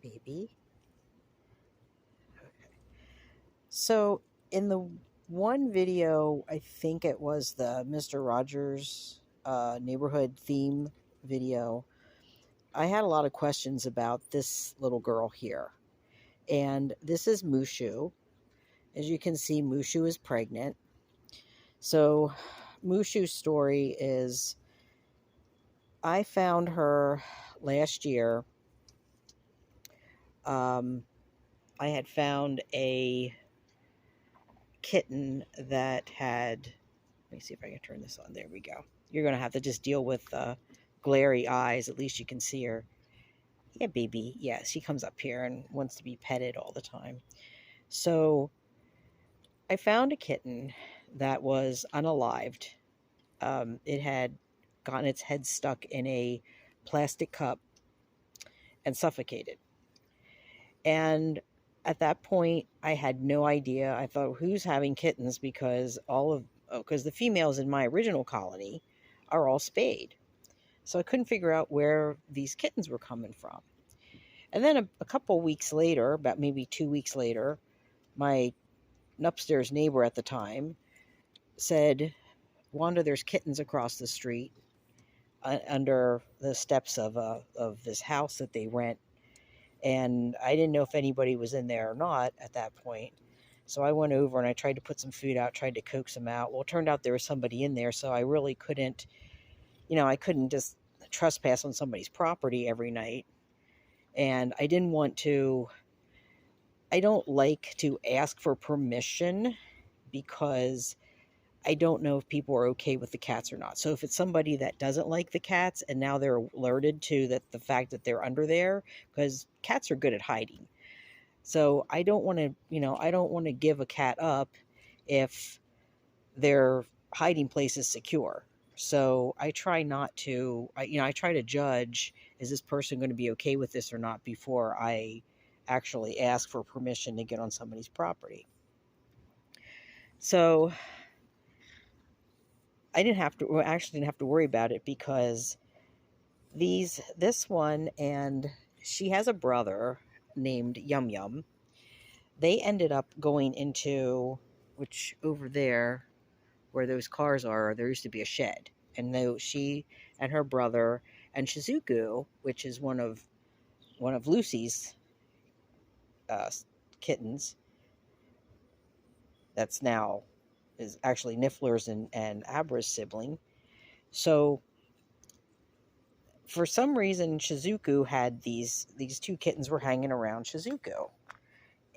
baby. Okay. So in the one video, I think it was the Mr. Rogers neighborhood theme video, I had a lot of questions about this little girl here. And this is Mushu. As you can see, Mushu is pregnant. So Mushu's story is I found her last year. Um, I had found a kitten that had, let me see if I can turn this on. There we go. You're going to have to just deal with glary eyes. At least you can see her. Yeah, baby. Yeah, she comes up here and wants to be petted all the time. So I found a kitten that was unalived. It had gotten its head stuck in a plastic cup and suffocated. And at that point, I had no idea. I thought, who's having kittens? Because because the females in my original colony are all spayed. So I couldn't figure out where these kittens were coming from. And then a couple weeks later, about maybe 2 weeks later, my upstairs neighbor at the time said, Wanda, there's kittens across the street under the steps of this house that they rent. And I didn't know if anybody was in there or not at that point. So I went over and I tried to put some food out, tried to coax them out. Well, it turned out there was somebody in there, so I really couldn't, I couldn't just trespass on somebody's property every night. And I didn't want to, I don't like to ask for permission because I don't know if people are okay with the cats or not. So if it's somebody that doesn't like the cats and now they're alerted to the fact that they're under there, because cats are good at hiding. So I don't want to, I don't want to give a cat up if their hiding place is secure. So I try not to, I try to judge, is this person going to be okay with this or not before I actually ask for permission to get on somebody's property. So I actually didn't have to worry about it because this one, and she has a brother named Yum Yum. They ended up going into, which over there where those cars are, there used to be a shed. And she and her brother and Shizuku, which is one of Lucy's kittens, that's now is actually Niffler's and Abra's sibling. So for some reason, Shizuku had these two kittens were hanging around Shizuku.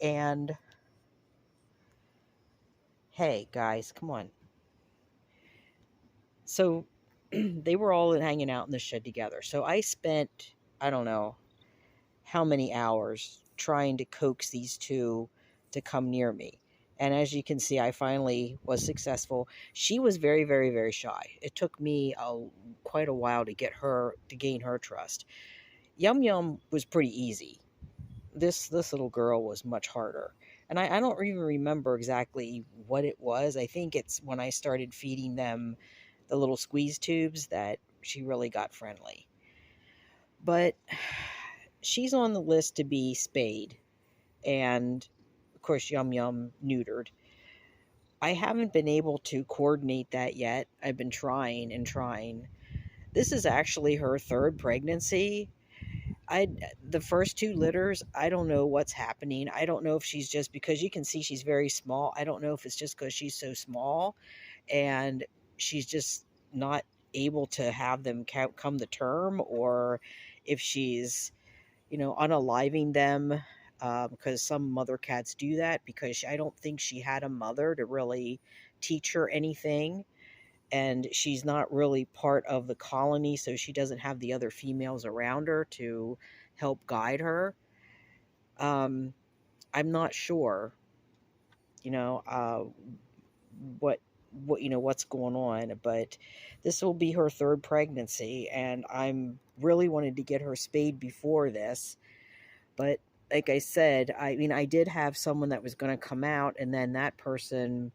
And hey, guys, come on. So they were all hanging out in the shed together. So I spent, I don't know how many hours trying to coax these two to come near me. And as you can see, I finally was successful. She was very, very, very shy. It took me quite a while to gain her trust. Yum Yum was pretty easy. This little girl was much harder. And I don't even remember exactly what it was. I think it's when I started feeding them the little squeeze tubes that she really got friendly. But she's on the list to be spayed. And of course, Yum Yum neutered. I haven't been able to coordinate that yet. I've been trying and trying. This is actually her third pregnancy. The first two litters, I don't know what's happening. I don't know if she's just, because you can see she's very small. I don't know if it's just because she's so small and she's just not able to have them come to term, or if she's, unaliving them, because some mother cats do that, because I don't think she had a mother to really teach her anything. And she's not really part of the colony, so she doesn't have the other females around her to help guide her. I'm not sure, you know, uh, what what's going on, but this will be her third pregnancy, and I'm really wanted to get her spayed before this. But like I said, I mean, I did have someone that was going to come out, and then that person,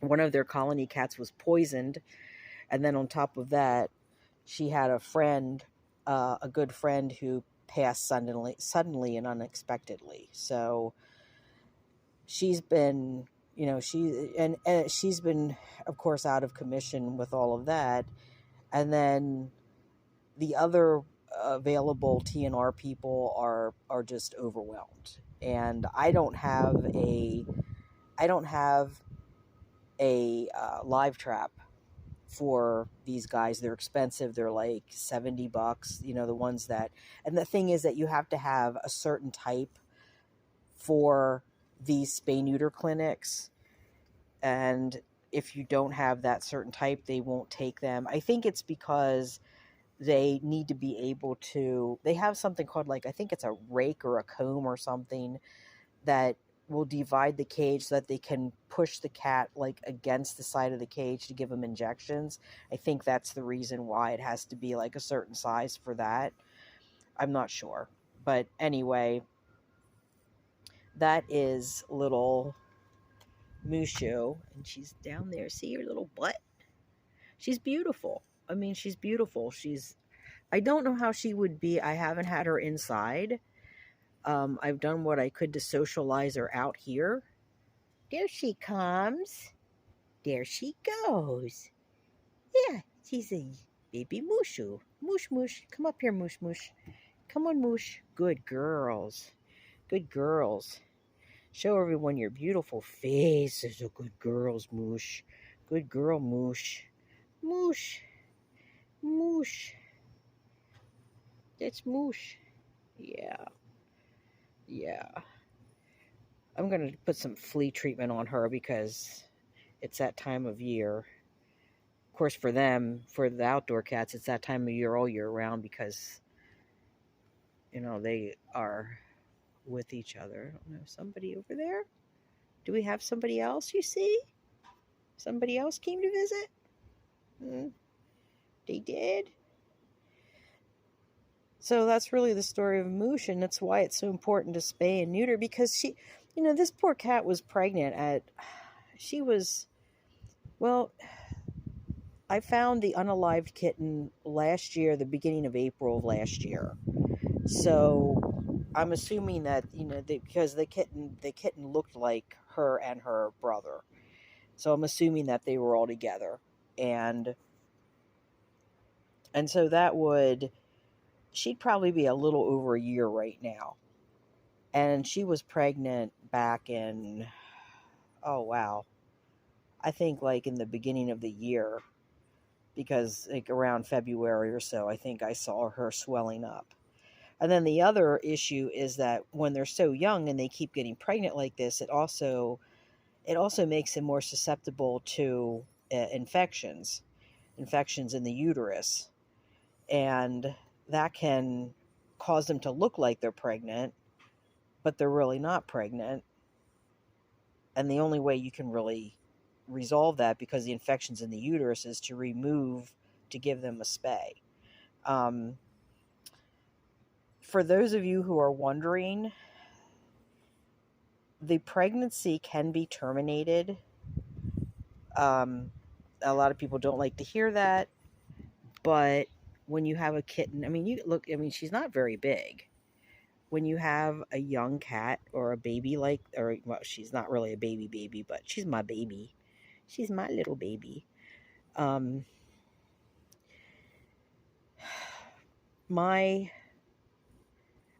one of their colony cats was poisoned. And then on top of that, she had a friend, a good friend who passed suddenly and unexpectedly. So she's been, she's been, of course, out of commission with all of that. And then the other available TNR people are just overwhelmed. And I don't have a live trap for these guys. They're expensive. They're like $70, the ones that, and the thing is that you have to have a certain type for these spay neuter clinics. And if you don't have that certain type, they won't take them. I think it's because they need to be able to, they have something called, like, I think it's a rake or a comb or something that will divide the cage so that they can push the cat like against the side of the cage to give them injections. I think that's the reason why it has to be like a certain size for that. I'm not sure. But anyway, that is little Mushu, and she's down there. See her little butt? She's beautiful. I mean, she's beautiful. I don't know how she would be. I haven't had her inside. I've done what I could to socialize her out here. There she comes. There she goes. Yeah, she's a baby Mushu. Moosh, moosh. Come up here, moosh, moosh. Come on, moosh. Good girls. Good girls. Show everyone your beautiful faces of good girls, moosh. Good girl, moosh. Moosh. Moosh. That's moosh. Yeah. Yeah. I'm going to put some flea treatment on her because it's that time of year. Of course, for them, for the outdoor cats, it's that time of year all year round because, they are with each other. I don't know, somebody over there? Do we have somebody else, you see? Somebody else came to visit? They did? So that's really the story of Moosh, and that's why it's so important to spay and neuter, because she, this poor cat was pregnant well, I found the unalived kitten last year, the beginning of April of last year. So I'm assuming that, because the kitten looked like her and her brother. So I'm assuming that they were all together. And so she'd probably be a little over a year right now. And she was pregnant back in, oh wow, I think like in the beginning of the year, because like around February or so, I think I saw her swelling up. And then the other issue is that when they're so young and they keep getting pregnant like this, it also makes them more susceptible to infections in the uterus. And that can cause them to look like they're pregnant, but they're really not pregnant. And the only way you can really resolve that, because the infection's in the uterus, is to give them a spay. For those of you who are wondering, the pregnancy can be terminated. A lot of people don't like to hear that, but when you have a kitten, she's not very big. When you have a young cat or a baby she's not really a baby, but she's my baby. She's my little baby.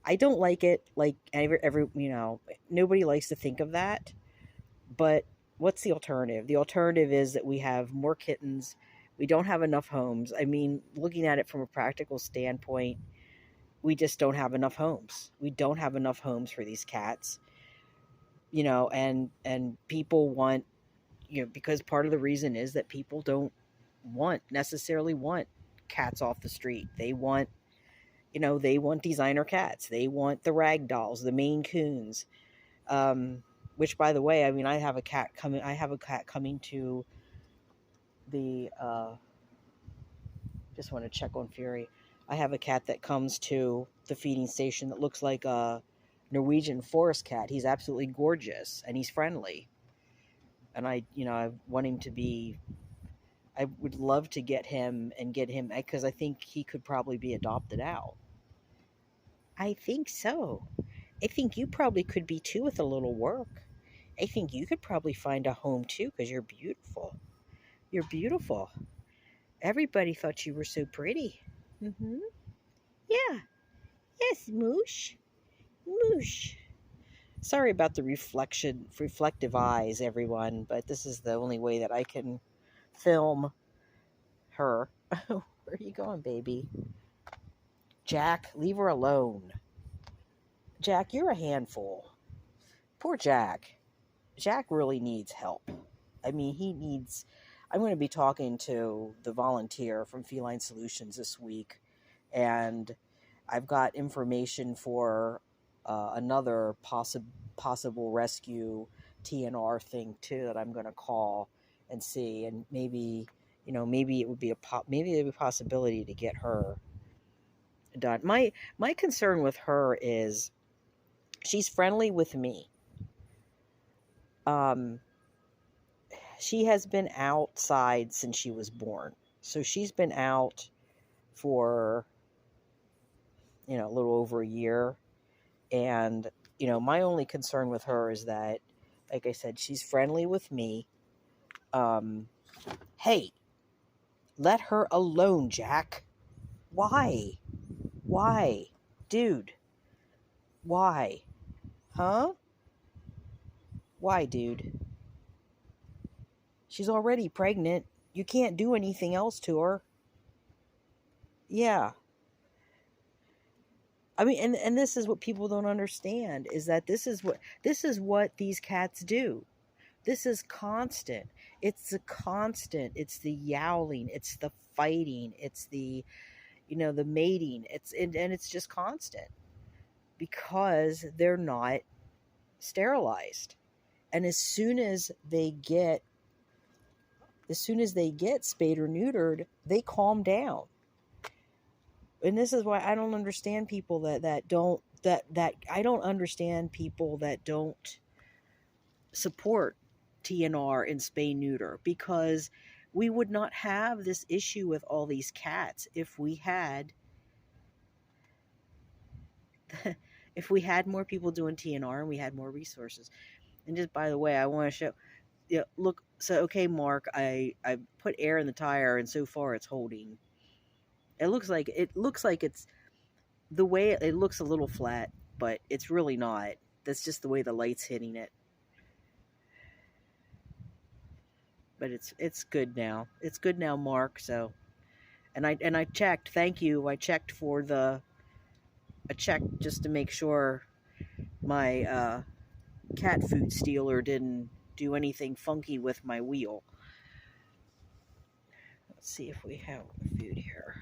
I don't like it. Like nobody likes to think of that. But what's the alternative? The alternative is that we have more kittens. We don't have enough homes. I mean, looking at it from a practical standpoint, we just don't have enough homes. We don't have enough homes for these cats. And people want, because part of the reason is that people don't necessarily want cats off the street. They want designer cats. They want the rag dolls, the Maine Coons. Which, by the way, I have a cat coming to the, just want to check on Fury. I have a cat that comes to the feeding station that looks like a Norwegian forest cat. He's absolutely gorgeous, and he's friendly. And I want him to be, I would love to get him, because I think he could probably be adopted out. I think so. I think you probably could be too with a little work. I think you could probably find a home too because you're beautiful. You're beautiful. Everybody thought you were so pretty. Mm-hmm. Yeah. Yes, Moosh. Moosh. Sorry about the reflective eyes, everyone, but this is the only way that I can film her. Where are you going, baby? Jack, leave her alone. Jack, you're a handful. Poor Jack. Jack really needs help. I mean, he needs. I'm going to be talking to the volunteer from Feline Solutions this week, and I've got information for another possible rescue TNR thing too that I'm going to call and see, and maybe maybe it would be maybe there'd be a possibility to get her done. My concern with her is she's friendly with me. She has been outside since she was born. So she's been out for, a little over a year. And, my only concern with her is that, like I said, she's friendly with me. Hey, let her alone, Jack. Why? Why? Dude. Why? Huh? Why, dude? She's already pregnant. You can't do anything else to her. Yeah. I mean, and this is what people don't understand is that this is what these cats do. This is constant. It's the constant. It's the yowling. It's the fighting. It's the the mating. And it's just constant because they're not sterilized. And as soon as they get spayed or neutered, they calm down. And this is why I don't understand people that I don't understand people that don't support TNR and spay neuter, because we would not have this issue with all these cats if we had more people doing TNR and we had more resources. And just by the way, I want to show. Yeah, look. So okay, Mark, I put air in the tire, and so far it's holding. It looks like it's the way it looks a little flat, but it's really not. That's just the way the light's hitting it. But it's good now. It's good now, Mark. So, and I checked. Thank you. I checked just to make sure my cat food stealer didn't do anything funky with my wheel. Let's see if we have food here.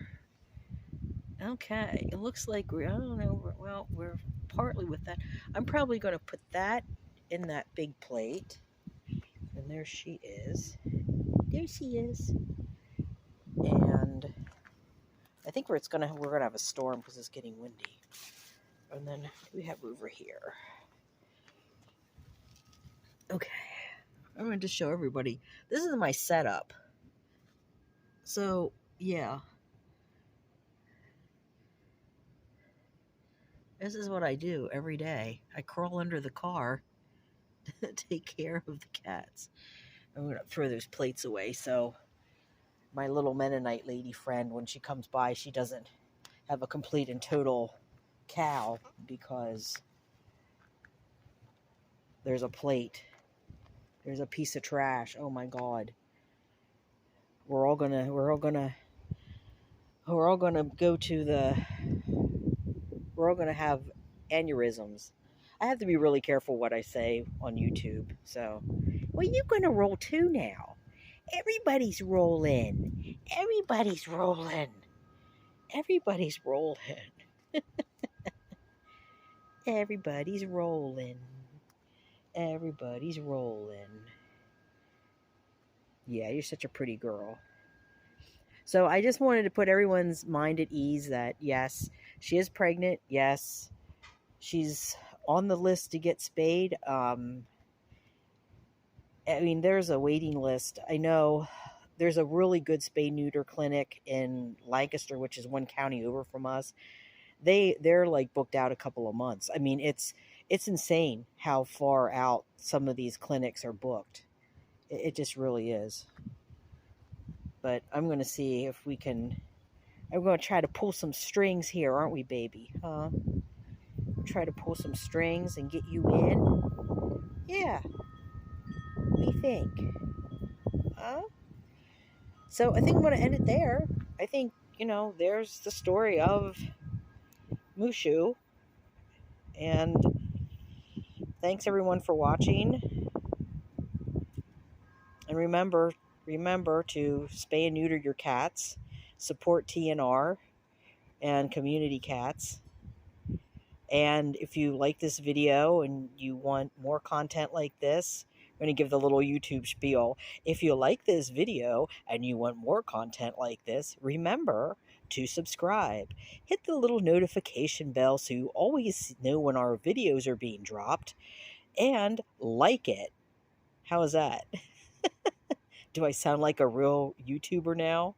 Okay, it looks like I don't know. Well, we're partly with that. I'm probably going to put that in that big plate. And there she is. There she is. And I think we're gonna have a storm because it's getting windy. And then we have over here. Okay, I'm going to just show everybody. This is my setup. So yeah, this is what I do every day. I crawl under the car to take care of the cats. I'm going to throw those plates away so my little Mennonite lady friend, when she comes by, she doesn't have a complete and total cow because there's a plate. There's a piece of trash. Oh my God. We're all gonna have aneurysms. I have to be really careful what I say on YouTube. So, well, you're gonna roll too now. Everybody's rolling. Everybody's rolling. Everybody's rolling. Everybody's rolling. Everybody's rolling. Yeah, you're such a pretty girl. So I just wanted to put everyone's mind at ease that yes, she is pregnant. Yes, she's on the list to get spayed. I mean, there's a waiting list. I know there's a really good spay neuter clinic in Lancaster, which is one county over from us. they're like booked out a couple of months. I mean, it's insane how far out some of these clinics are booked. It just really is. But I'm going to see if we can. I'm going to try to pull some strings here, aren't we, baby? Huh? Try to pull some strings and get you in. Yeah, we think. Huh? So I think I'm going to end it there. I think, there's the story of Mushu. And thanks everyone for watching. And remember to spay and neuter your cats, support TNR and community cats. And if you like this video and you want more content like this, I'm going to give the little YouTube spiel. If you like this video and you want more content like this, remember to subscribe. Hit the little notification bell so you always know when our videos are being dropped, and like it. How is that? Do I sound like a real YouTuber now?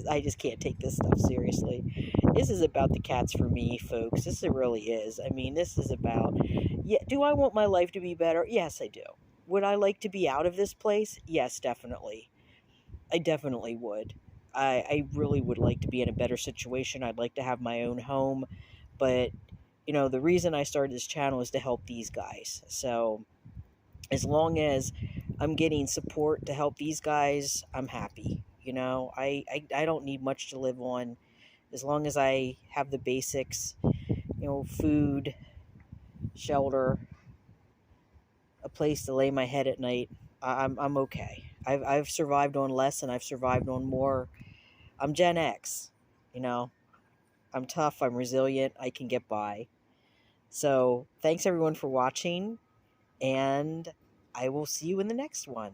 I just can't take this stuff seriously. This is about the cats for me, folks. This really is. I mean, this is about, yeah, do I want my life to be better? Yes, I do. Would I like to be out of this place? Yes, definitely. I definitely would. I really would like to be in a better situation. I'd like to have my own home. But, the reason I started this channel is to help these guys. So, as long as I'm getting support to help these guys, I'm happy. I don't need much to live on. As long as I have the basics, food, shelter, a place to lay my head at night, I'm okay. I've survived on less and I've survived on more. I'm Gen X, you know. I'm tough, I'm resilient, I can get by. So, thanks everyone for watching, and I will see you in the next one.